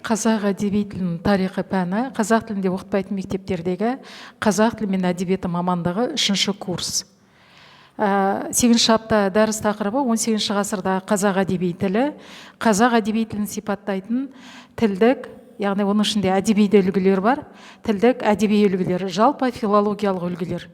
Қазақ әдеби тілінің тарихы пәні қазақ тілінде оқытпайтын мектептердегі қазақ тілі мен әдебиеті мамандығы 3-ші курс. 8-ші апта дәріс тақырыбы 18-ші ғасырдағы қазақ әдеби тілі, қазақ әдеби тілін сипаттайтын тілдік, яғни оның ішінде әдеби үлгілер бар, тілдік әдеби үлгілер, жалпы филологиялық үлгілер.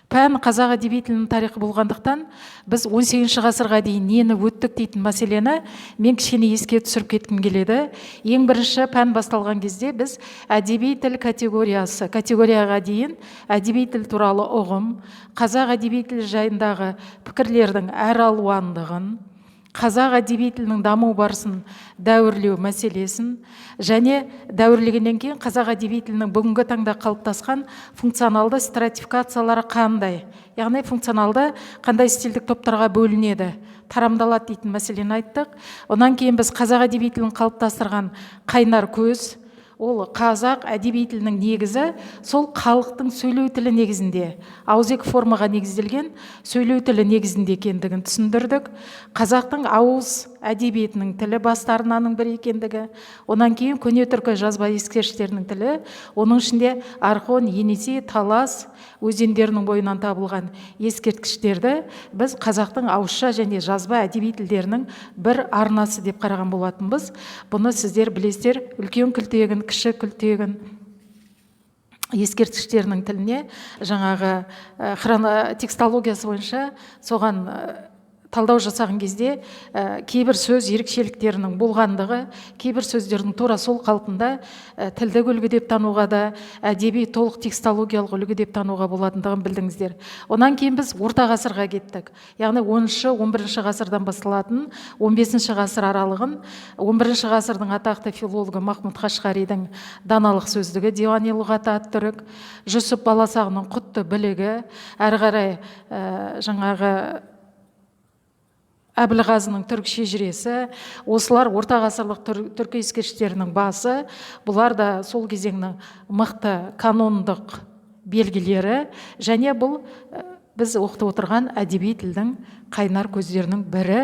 Пән қазақ әдеби тілінің тарихы болғандықтан, біз 18-ші ғасырға дейін нені өттік дейтін мәселені мен кішкене еске түсіріп кеткім келеді. Ең бірінші пән басталған кезде біз әдеби тіл категорияға дейін әдеби тіл туралы ұғым, қазақ әдеби тілі жайындағы пікірлердің әралуандығын, қазақ әдеби тілінің даму барысын дәуірлеу мәселесін және дәуірлегеннен кейін қазақ әдеби тілінің бүгінгі таңда қалыптасқан функционалды стратификациялары қандай, яғни функционалды қандай стильдік топтарға бөлінеді, тарамдалады дейтін мәселені айттық. Онан кейін біз қазақ әдеби тілін қалыптастырған қайнар көз, ол қазақ әдеби тілінің негізі сол халықтың сөйлеу тілі негізінде, ауызекі формаға негізделген сөйлеу тілі негізінде екендігін түсіндірдік. Қазақтың ауыз әдебиетінің тілі бастарынаның бірі екендігі, онан кейін көне түркі жазба ескерткіштерінің тілі, оның ішінде Архон, Енисей, Талас өзендерінің бойынан табылған ескерткіштерді біз қазақтың ауызша және жазба әдеби тілдерінің бір арнасы деп қараған болатынбыз. Бұны сіздер білесіздер, үлкен күлтегін, кіші күлтегін ескерткіштерінің тіліне жаңағы текстологиясы бойынша соған талдау жасаған кезде кейбір сөз ерекшеліктерінің болғандығы, кейбір сөздердің тура сол қалпында тілдік үлгі деп тануға да, әдеби толық текстологиялық үлгі деп тануға болатындығын білдіңіздер. Онан кейін біз орта ғасырға кеттік. Яғни 10-11 ғасырдан басталатын 15 ғасыр аралығын 11 ғасырдың атақты филологы Махмұд Қашғаридің даналық сөздігі, Диуани лұғаты ат-түрік, Жүсіп Баласағұнның құтты білігі, әрі қарай жаңағы Әбілғазының түрік шежіресі, осылар орта ғасырлық түркі ескерткіштерінің басы, бұлар да сол кезеңнің мықты канондық белгілері, және бұл біз оқытып отырған әдеби тілдің қайнар көздерінің бірі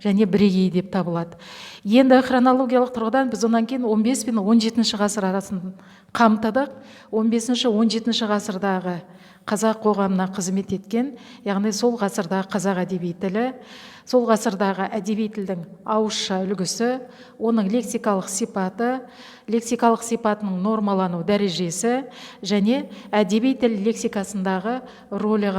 және бірегейі деп табылады. Енді хронологиялық тұрғыдан біз онан кейін 15 пен 17 ғасыр арасын қамтыдық. 15-17 ғасырдағы қазақ қоғамына қызмет еткен, яғни сол ғасырдағы қазақ әдеби тілі, сол ғасырдағы әдеби тілдің ауызша үлгісі, оның лексикалық сипаты, лексикалық сипатының нормалану дәрежесі және әдеби тіл лексикасындағы рөлі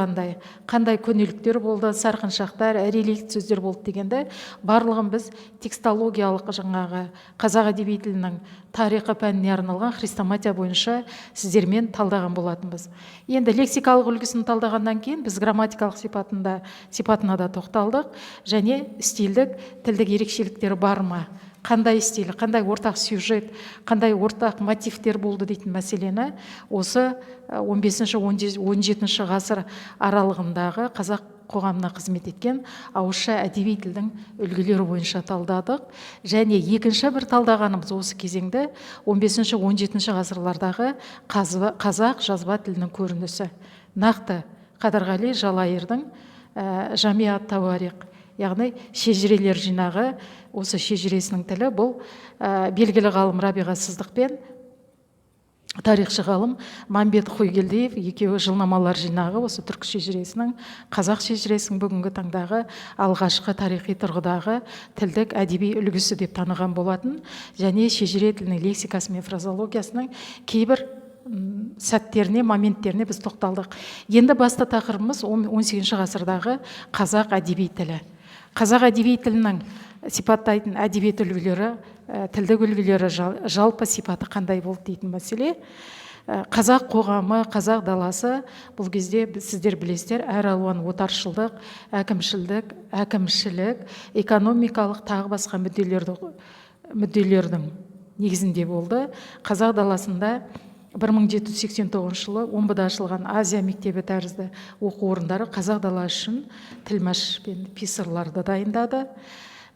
қандай көнеліктер болды, сарқыншақтар, реликт сөздер болды дегенді барлығын біз текстологиялық жаңағы қазақ әдеби тілінің тарихы пәніне арналған хрестоматия бойынша сіздермен талдаған болатынбыз. Енді лексикалық үлгісін талдағаннан кейін біз грамматикалық сипатына да тоқталдық және стильдік тілдік ерекшеліктері бар ма? Қандай стиль, қандай ортақ сюжет, қандай ортақ мотивтер болды дейтін мәселені осы 15-17 ғасыр аралығындағы қазақ қоғамына қызмет еткен ауызша әдеби тілдің үлгілері бойынша талдадық. Және екінші бір талдағанымыз осы кезеңді 15-17 ғасырлардағы қазақ жазба тілінің көрінісі. Нақты Қадырғали Жалайырдың Жамиат Тауарих, яғни шежірелер жинағы, осы шежіресінің тілі бұл белгілі ғалым Рабиға Сыздық пен тарихшы ғалым Мамбет Хойгелдиев екеуі жылнамалар жинағы, осы түркі шежіресінің, қазақ шежіресінің бүгінгі таңдағы алғашқы тарихи тұрғыдағы тілдік әдеби үлгісі деп таныған болатын, және шежіре тілінің лексикасы мен фразологиясының кейбір сәттеріне, моменттеріне біз тоқталдық. Енді басты тақырыбымыз 18 ғасырдағы қазақ әдеби тілі. Қазақ әдеби тілінің сипаттайтын әдебиет үлгілері, тілдік үлгілері, жалпы сипаты қандай болды дейтін мәселе. Қазақ қоғамы, қазақ даласы бұл кезде сіздер білесіздер, әр алуан отаршылдық, әкімшілік, экономикалық тағы басқа мүдделердің негізінде болды. Қазақ даласында 1789 жылы Омбыда ашылған Азия мектебі тәрізді оқу орындары қазақ дала үшін тілмәш пен писарларды дайындады.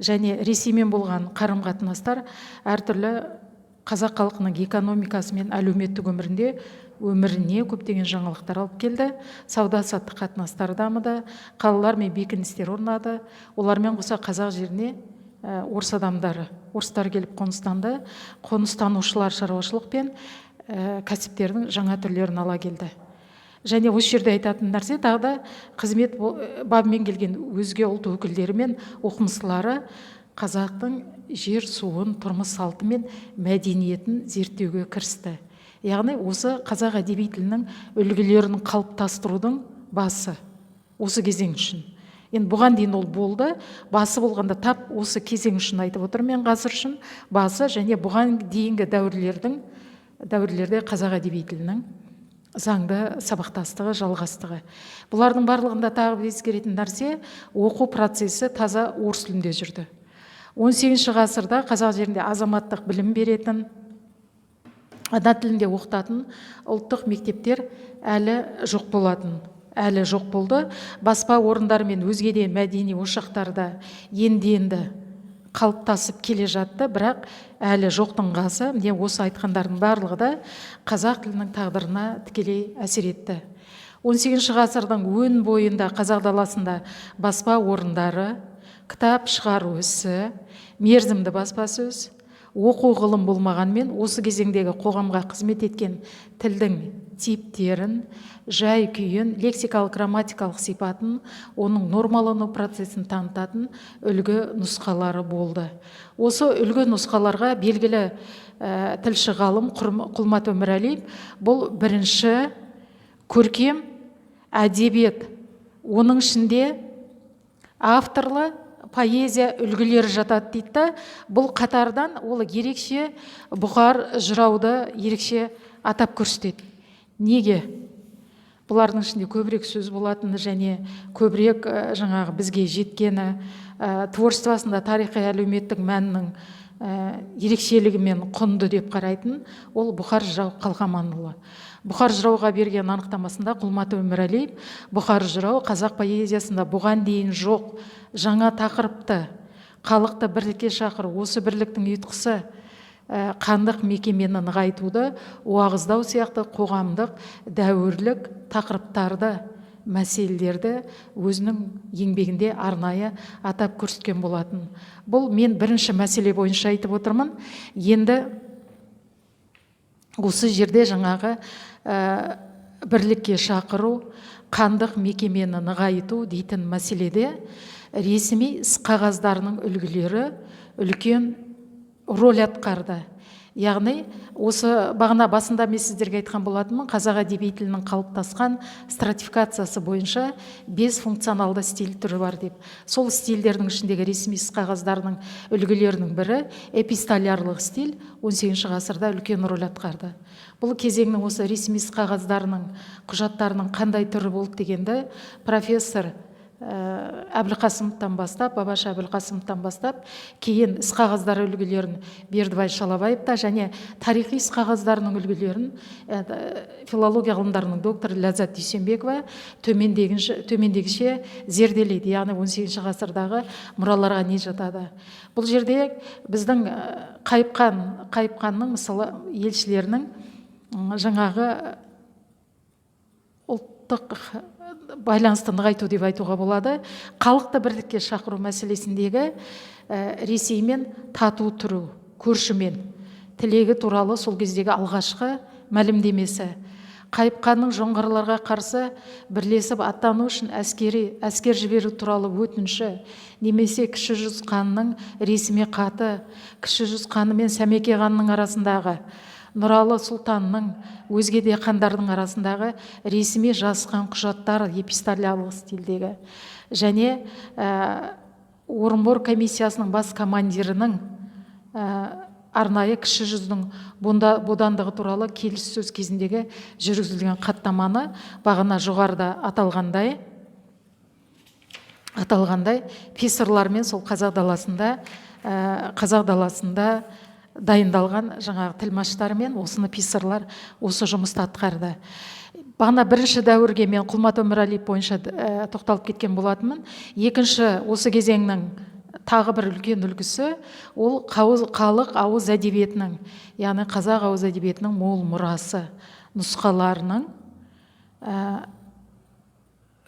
Және Ресеймен болған қарым-қатынастар әртүрлі қазақ халқының экономикасы мен әлеуметтік өміріне көптеген жаңалықтар алып келді. Сауда-саттық қатынастар дамыды, қалалар мен бекіністер орнады. Олармен қоса қазақ жеріне орыс адамдары, орыстар келіп қоныстанды. Қоныстанушылар шаруашылық пен кәсіптердің жаңа түрлерін ала келді. Және осы жерде айтатын нәрсе тағы да қызмет бабымен келген өзге ұлт өкілдері мен оқымыстылары қазақтың жер суын, тұрмыс салты мен мәдениетін зерттеуге кірісті. Яғни осы қазақ әдеби тілінің үлгілерін қалыптастырудың басы осы кезең үшін. Енді бұған дейін ол болды, басы болғанда тап осы кезең үшін айтып отыр мен, ғасыр үшін басы, және бұған дейінгі дәуірлерде қазақ әдеби тілінің заңды сабақтастығы, жалғастығы. Бұлардың барлығында тағы бір ескеретін нәрсе, оқу процесі таза орыс тілінде жүрді. 18 ғасырда қазақ жерінде азаматтық білім беретін, ана тілінде оқытатын ұлттық мектептер әлі жоқ болатын. Әлі жоқ болды. Баспа орындары мен өзге де мәдени ошақтарда енді қалыптасып келе жатты, бірақ әлі жоқтың қасы. Міне осы айтқандардың барлығы да қазақ тілінің тағдырына тікелей әсер етті. 18 ғасырдың өн бойында қазақ даласында баспа орындары, кітап шығару ісі, мерзімді баспасөз, оқу ғылым болмағанмен осы кезеңдегі қоғамға қызмет еткен тілдің типтерін, жай күйін, лексикалық грамматикалық сипатын, оның нормалану процесін танытатын үлгі нұсқалары болды. Осы үлгі нұсқаларға белгілі тілші ғалым Құлмат Өмірәлиев бұл бірінші көркем әдебиет, оның ішінде авторлы поэзия үлгілері жатады дейді. Бұл қатардан ол ерекше бұқар жырауды ерекше атап көрсетеді. Неге? Бұлардың ішінде көбірек сөз болатыны және көбірек жаңағы бізге жеткені, творчествосында тарихи әлеуметтік мәннің ерекшелігі мен құнды деп қарайтын ол Бұқар жырау Қалқаманұлы. Бұқар жырауға берген анықтамасында Құлмат Өмірәлиев Бұқар жырау қазақ поэзиясында бұған дейін жоқ жаңа тақырыпты, халықты бірлікке шақыру, осы бірліктің ұйытқысы қандық мекемені нығайтуды, уағыздау сияқты қоғамдық дәуірлік тақырыптарды, мәселелерді өзінің еңбегінде арнайы атап көрсеткен болатын. Бұл мен бірінші мәселе бойынша айтып отырмын. Енді осы жерде жаңағы бірлікке шақыру, қандық мекемені нығайту дейтін мәселеде ресми іс қағаздарының үлгілері үлкен роль атқарды. Яғни осы бағана басында мен сіздерге айтқан болатынмын, қазақ әдеби тілінің қалыптасқан стратификациясы бойынша 5 функционалды стиль түрі бар деп. Сол стильдердің ішіндегі ресми іс қағаздардың үлгілерінің бірі эпистолярлық стиль 18 ғасырда үлкен роль атқарды. Бұл кезеңнің осы ресми іс қағаздарының, құжаттарының қандай түрі болды дегенді профессор Әбілқасымовтан бастап, Бабаша Әбілқасымовтан бастап, кейін іс қағаздары үлгілерін Бердібай Шалабаевта және тарихи іс қағаздарының үлгілерін филология ғылымдарының докторы Ләззат Дүйсенбекова төмендегіше зерделейді. Яғни 18 ғасырдағы мұраларға не жатады. Бұл жерде біздің Қайыпқанның мысалы елшілерінің жаңағы ұлттық байланысты нығайту деп айтуға болады. Халықты бірлікке шақыру мәселесіндегі Ресеймен тату тұру, көршімен тілегі туралы сол кездегі алғашқы мәлімдемесі. Қайыпқанның жоңғарларға қарсы бірлесіп аттану үшін әскер жіберу туралы өтініші, немесе Кіші Жүз ханның ресми хаты, Кіші Жүз ханы мен Сәмеке ханның арасындағы, Нұралы сұлтанның өзге де хандардың арасындағы ресми жазған құжаттар эпистолярлық стильдегі, және Орынбор комиссиясының бас командирінің арнайы Кіші Жүздің бодандығы туралы келіссөз кезіндегі жүргізілген хаттаманы бағана жоғарыда аталғандай писарлармен сол қазақ даласында дайындалған жаңағы тілмаштармен осыны писарлар осы жұмысты атқарды. Бағана бірінші дәуірге мен Құлмат Өмірәлиев бойынша тоқталып кеткен болатынмын. Екінші осы кезеңнің тағы бір үлкен үлгісі ол халық ауыз әдебиетінің, яғни қазақ ауыз әдебиетінің мол мұрасы, нұсқаларының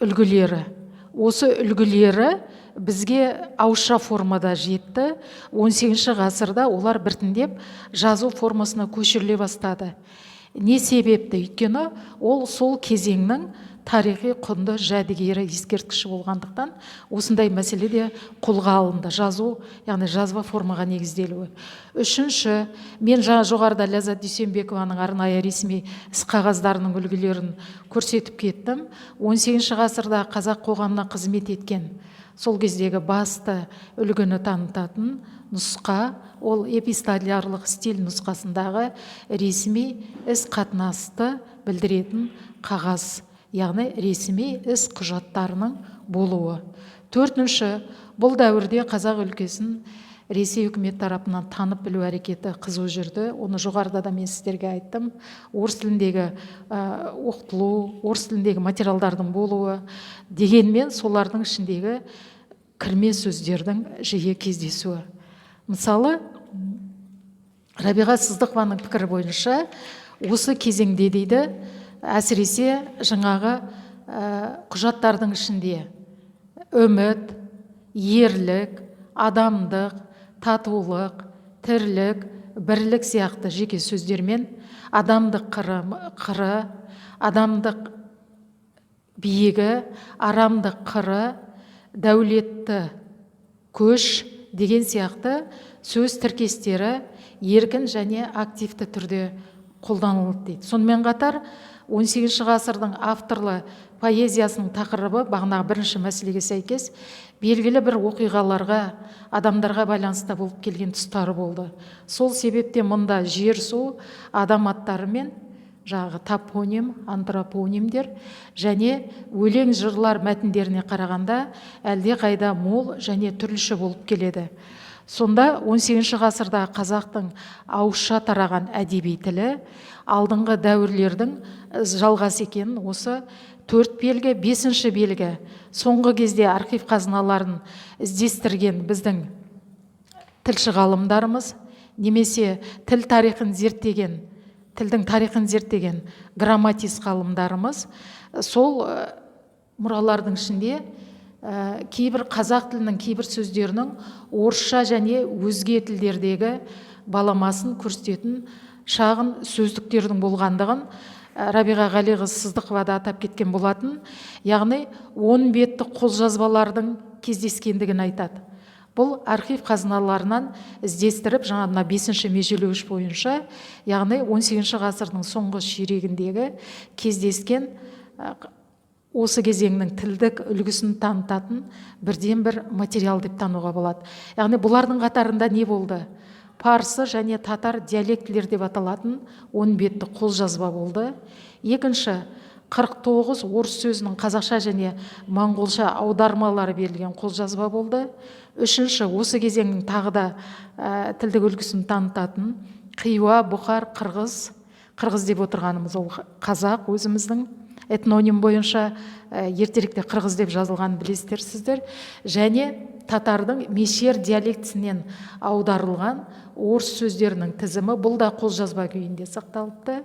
үлгілері. Осы үлгілері бізге ауызша формада жетті. 18 ғасырда олар біртіндеп жазу формасына көшіріле бастады. Не себепті? Өйткені ол сол кезеңнің тарихи құнды жәдігері, ескерткіші болғандықтан осындай мәселе де қолға алынды. Жазу, яғни жазба формаға негізделуі. Үшінші, мен жаңа жоғарыда Ләззат Дүйсенбекованың арнайы ресми іс қағаздарының үлгілерін көрсетіп кеттім. 18 ғасырда қазақ қоғамына қызмет еткен сол кездегі басты үлгіні танытатын нұсқа, ол эпистолярлық стиль нұсқасындағы ресми іс қатынасты білдіретін қағаз, яғни ресми іс құжаттарының болуы. Төртінші, бұл дәуірде қазақ өлкесін Ресей үкімет тарапынан танып білу әрекеті қызу жүрді. Оны жоғарыда да мен сіздерге айттым. Орыс тіліндегі оқытылу, орыс тіліндегі материалдардың болуы, дегенмен солардың ішіндегі кірме сөздердің жиі кездесуі. Мысалы, Рабиға Сыздықованың пікірі бойынша осы кезеңде дейді, әсіресе жаңағы құжаттардың ішінде үміт, ерлік, адамдық, татулық, тірлік, бірлік сияқты жеке сөздермен адамдық қыры, адамдық биігі, арамдық қыры, дәулетті көш деген сияқты сөз тіркестері еркін және активті түрде қолданылды дейді. Сонымен қатар 18 ғасырдың авторлы поэзиясының тақырыбы бағанағы бірінші мәселеге сәйкес белгілі бір оқиғаларға, адамдарға байланысты болып келген тұстары болды. Сол себептен мұнда жер, су, адам аттары мен жағы топоним, антропонимдер және өлең жырлар мәтіндеріне қарағанда әлде қайда мол және түрліше болып келеді. Сонда 18 ғасырда қазақтың ауызша тараған әдеби тілі алдыңғы дәуірлердің жалғасы екенін осы 4 белгі, 5-ші белгі соңғы кезде архив қазыналарын іздестірген біздің тілші ғалымдарымыз немесе тіл тарихын зерттеген, тілдің тарихын зерттеген грамматист ғалымдарымыз сол мұралардың ішінде кейбір қазақ тілінің кейбір сөздерінің орысша және өзге тілдердегі баламасын көрсететін шағын сөздіктердің болғандығын Рабиға Ғалиқызы Сыздықова да атап кеткен болатын. Яғни 10 беттік қолжазбалардың кездескендігін айтады. Бұл архив қазыналарынан іздестіріп, жаңа 5-ші межелеуіш бойынша, яғни 18 ғасырдың соңғы ширегіндегі кездескен осы кезеңнің тілдік үлгісін танытатын бірден бір материал деп тануға болады. Яғни бұлардың қатарында не болды? Парсы және татар диалектілер деп аталатын 10 беттік қолжазба болды. Екінші, 49 орыс сөзінің қазақша және моңғолша аудармалары берілген қолжазба болды. Үшінші, осы кезеңнің тағы да тілдік үлгісін танытатын Қиуа, Бұхар, қырғыз деп отырғанымыз ол қазақ өзіміздің этноним бойынша ертеректе қырғыз деп жазылған білесіздер сіздер, және татардың мешер диалектісінен аударылған орыс сөздерінің тізімі, бұл да қолжазба күйінде сақталыпты.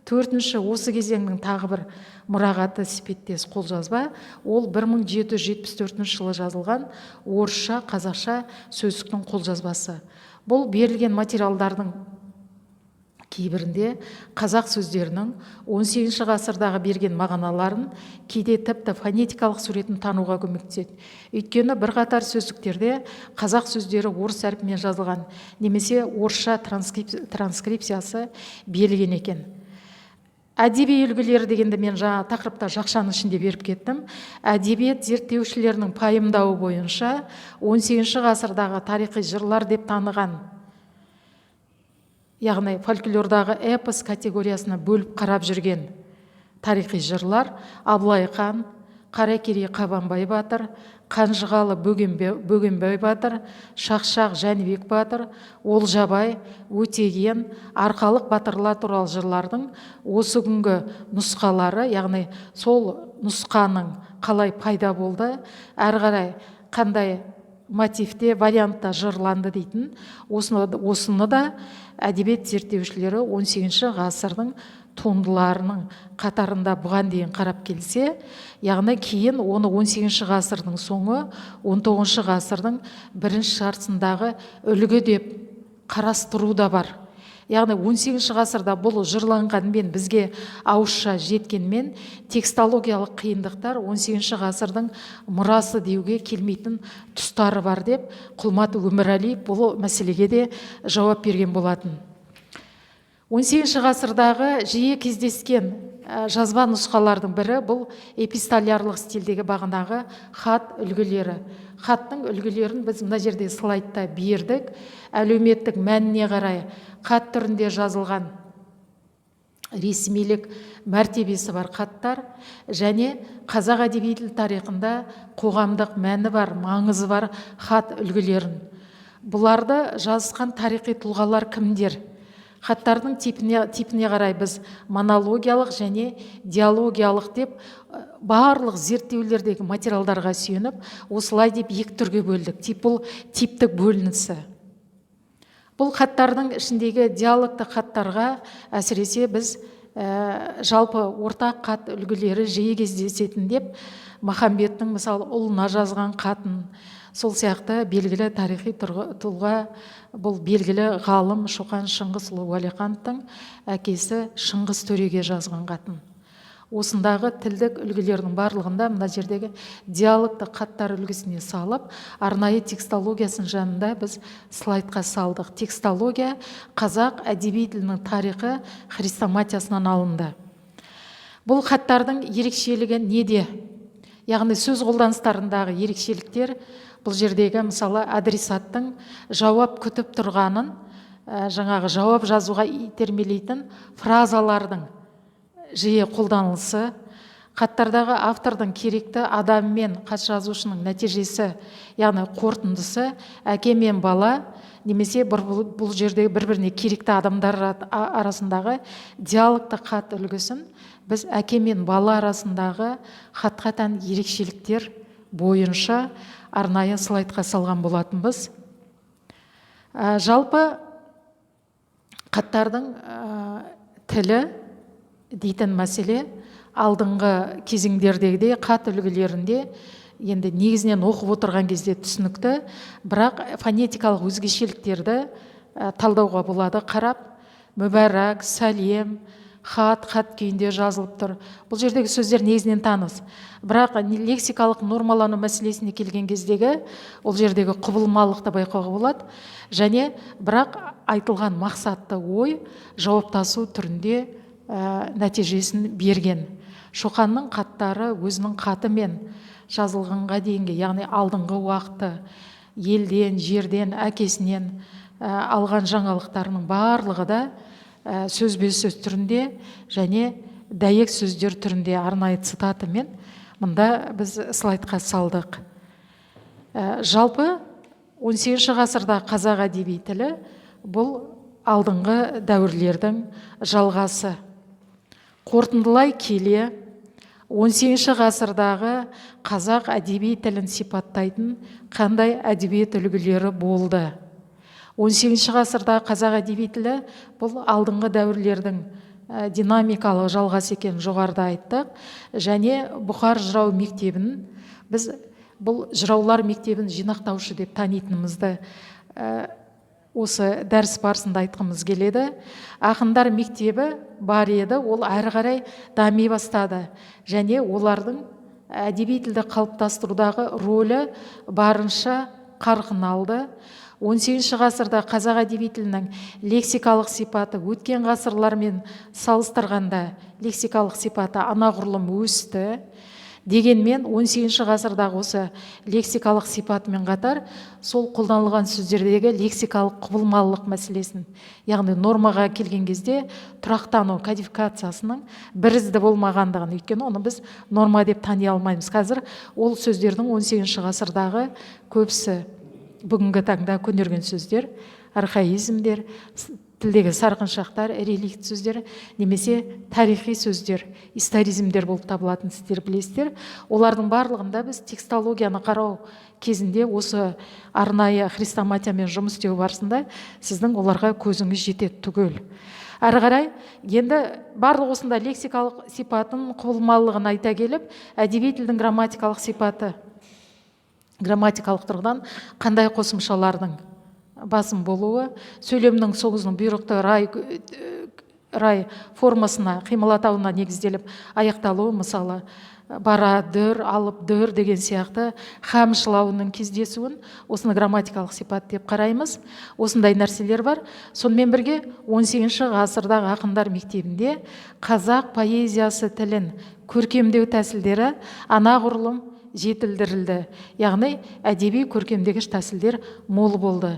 Төртінші, осы кезеңнің тағы бір мұрағаты іспеттес қолжазба, ол 1774 жылы жазылған орысша, қазақша сөздіктің қолжазбасы. Бұл берілген материалдардың кейбірінде қазақ сөздерінің 18 ғасырдағы берген мағыналарын, кейде тіпті фонетикалық суретін тануға көмектеседі. Өйткені бірқатар сөздіктерде қазақ сөздері орыс әрпімен жазылған, немесе орысша транскрипциясы берілген екен. Әдеби үлгілері дегенде мен жаңа тақырыпта жақшаның ішінде беріп кеттім. Әдебиет зерттеушілерінің пайымдауы бойынша 18 ғасырдағы тарихи жырлар деп таныған, яғни фольклордағы эпос категориясына бөліп қарап жүрген тарихи жырлар Абылай хан, Қаракерей Қабанбай батыр, Қанжығалы Бөгенбай батыр, Шақшақ Жәнібек батыр, Олжабай, Өтеген, Арқалық батырлар туралы жырлардың осы күнгі нұсқалары, яғни сол нұсқаның қалай пайда болды, әрі қарай қандай мотивте, вариантта жырланды дейтін, осыны да әдебиет зерттеушілері 18 ғасырдың туындыларының қатарында бұған дейін қарап келсе, яғни кейін оны 18 ғасырдың соңы, 19 ғасырдың бірінші жартысындағы үлгі деп қарастыру да бар. Яғни 18 ғасырда бұл жырланғанмен, бізге ауызша жеткенмен, текстологиялық қиындықтар 18 ғасырдың мұрасы деуге келмейтін тұстары бар деп Құлмат Өмірәлиев бұл мәселеге де жауап берген болатын. 18 ғасырдағы жиі кездескен жазба нұсқалардың бірі бұл эпистолярлық стильдегі бағанағы хат үлгілері. Хаттың үлгілерін біз мына жерде слайдта бердік. Әлеуметтік мәніне қарай хат түрінде жазылған ресмилік мәртебесі бар хаттар және қазақ әдеби тіл тарихында қоғамдық мәні бар, маңызы бар хат үлгілерін. Бұларды жазған тарихи тұлғалар кімдер? Хаттардың типіне қарай біз монологиялық және диалогиялық деп барлық зерттеулердегі материалдарға сүйеніп, осылай деп екі түрге бөлдік. Бұл типтік бөлінісі. Бұл хаттардың ішіндегі диалогты хаттарға әсіресе біз жалпы ортақ хат үлгілері жиі кездесетін деп, Махамбеттің мысалы ұлына жазған хатын, сол сияқты белгілі тарихи тұлға, бұл белгілі ғалым Шоқан Шыңғысұлы Уәлихановтың әкесі Шыңғыс Төреге жазған хатын. Осындағы тілдік үлгілердің барлығында мына жердегі диалогты хаттар үлгісіне салып, арнайы текстологиясын жанында біз слайдқа салдық. Текстология қазақ әдеби тілінің тарихы хрестоматиясынан алынды. Бұл хаттардың ерекшелігі неде? Яғни сөз қолданыстарындағы ерекшеліктер, бұл жердегі мысалы адресаттың жауап күтіп тұрғанын, жаңағы жауап жазуға итермелейтін фразалардың жиі қолданылысы, хаттардағы автордың керекті адаммен хат жазушының нәтижесі, яғни қорытындысы, әке мен бала, немесе бұл жердегі бір-біріне керекті адамдар арасындағы диалогты хат үлгісін біз әке мен бала арасындағы хатқа тән ерекшеліктер бойынша арнайы слайдқа салған болатынбыз. Жалпы хаттардың тілі дейтін мәселе алдыңғы кезеңдердегідей хат үлгілерінде енді негізінен оқып отырған кезде түсінікті, бірақ фонетикалық өзгешеліктерді талдауға болады. Қарап, мүбәрак, сәлем, хат күйінде жазылып тұр. Бұл жердегі сөздер негізінен таныс. Бірақ лексикалық нормалану мәселесіне келген кездегі ол жердегі құбылмалықты байқауға болады. Және бірақ айтылған мақсатты ой жауаптасу түрінде нәтижесін берген. Шоқанның хаттары өзінің хатымен жазылғанға дейінгі, яғни алдыңғы уақыты, елден, жерден, әкесінен алған жаңалықтарының барлығы да сөзбе-сөз түрінде және дәйек сөздер түрінде арнайы цитатымен мұнда біз слайдқа салдық. Жалпы 18 ғасырда қазақ әдеби тілі бұл алдыңғы дәуірлердің жалғасы. Қорытындылай келе 18 ғасырдағы қазақ әдеби тілін сипаттайтын қандай әдебиет үлгілері болды? 18 ғасырда қазақ әдеби тілі бұл алдыңғы дәуірлердің динамикалық жалғасы екенін жоғарыда айттық. Және Бұхар жырау мектебін біз бұл жыраулар мектебін жинақтаушы деп танитынымызды осы дәріс барысында айтқымыз келеді. Ақындар мектебі бар еді, ол әрі қарай дами бастады. Және олардың әдеби тілді қалыптастырудағы рөлі барынша қарқын алды. 18 ғасырда қазақ әдеби тілінің лексикалық сипаты өткен ғасырлармен салыстырғанда лексикалық сипаты анағұрлым өсті. Дегенмен 18 ғасырдағы осы лексикалық сипатымен қатар сол қолданылған сөздердегі лексикалық құбылмалылық мәселесін, яғни нормаға келген кезде тұрақтану кодификациясының бірізді болмағандығын, өйткені оны біз норма деп тани алмаймыз. Қазір ол сөздердің 18 ғасырдағы көбісі бүгінгі таңда көнерген сөздер, архаизмдер, тілдегі сарқыншақтар, реликт сөздер, немесе тарихи сөздер, историзмдер болып табылатын сіздер білесіздер. Олардың барлығында біз текстологияны қарау кезінде осы арнайы хрестоматиямен жұмыс істеу барысында сіздің оларға көзіңіз жетеді түгел. Әрі қарай енді барлық осында лексикалық сипатын, құбылмалылығын айта келіп, әдеби тілдің грамматикалық сипаты, грамматикалық тұрғыдан қандай қосымшалардың басым болуы, сөйлемнің соғызының бұйрықты рай формасына, қимыл атауына негізделіп аяқталуы, мысалы бара, дүр, алып, дүр деген сияқты хамшылауының кездесуін осыны грамматикалық сипат деп қараймыз. Осындай нәрселер бар. Сонымен бірге 18 ғасырдағы ақындар мектебінде қазақ поэзиясы тілін көркемдеу тәсілдері анағұрлым жетілдірілді. Яғни әдеби көркемдегіш тәсілдер мол болды.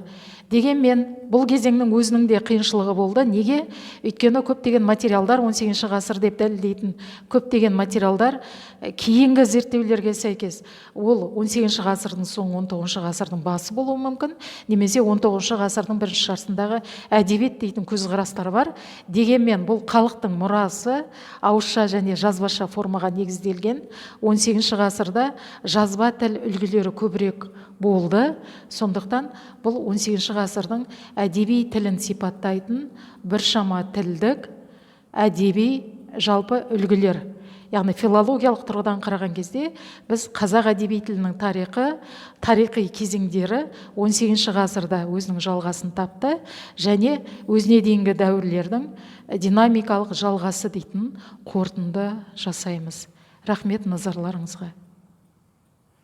Дегенмен бұл кезеңнің өзінің де қиыншылығы болды. Неге? Өйткені көптеген материалдар, 18 ғасыр деп дәлелдейтін көптеген материалдар кейінгі зерттеулерге сәйкес ол 18 ғасырдың соңы, 19 ғасырдың басы болуы мүмкін, немесе 19 ғасырдың бірінші жартысындағы әдебиет дейтін көзқарастар бар. Дегенмен бұл халықтың мұрасы ауызша және жазбаша формаға негізделген. 18 ғасырда жазба тіл үлгілері көбірек болды. Сондықтан бұл 18 ғасырдың әдеби тілін сипаттайтын біршама тілдік әдеби жалпы үлгілер. Яғни филологиялық тұрғыдан қараған кезде біз қазақ әдеби тілінің тарихи кезеңдері 18 ғасырда өзінің жалғасын тапты және өзіне дейінгі дәуірлердің динамикалық жалғасы дейтін қорытынды жасаймыз. Рахмет назарларыңызға.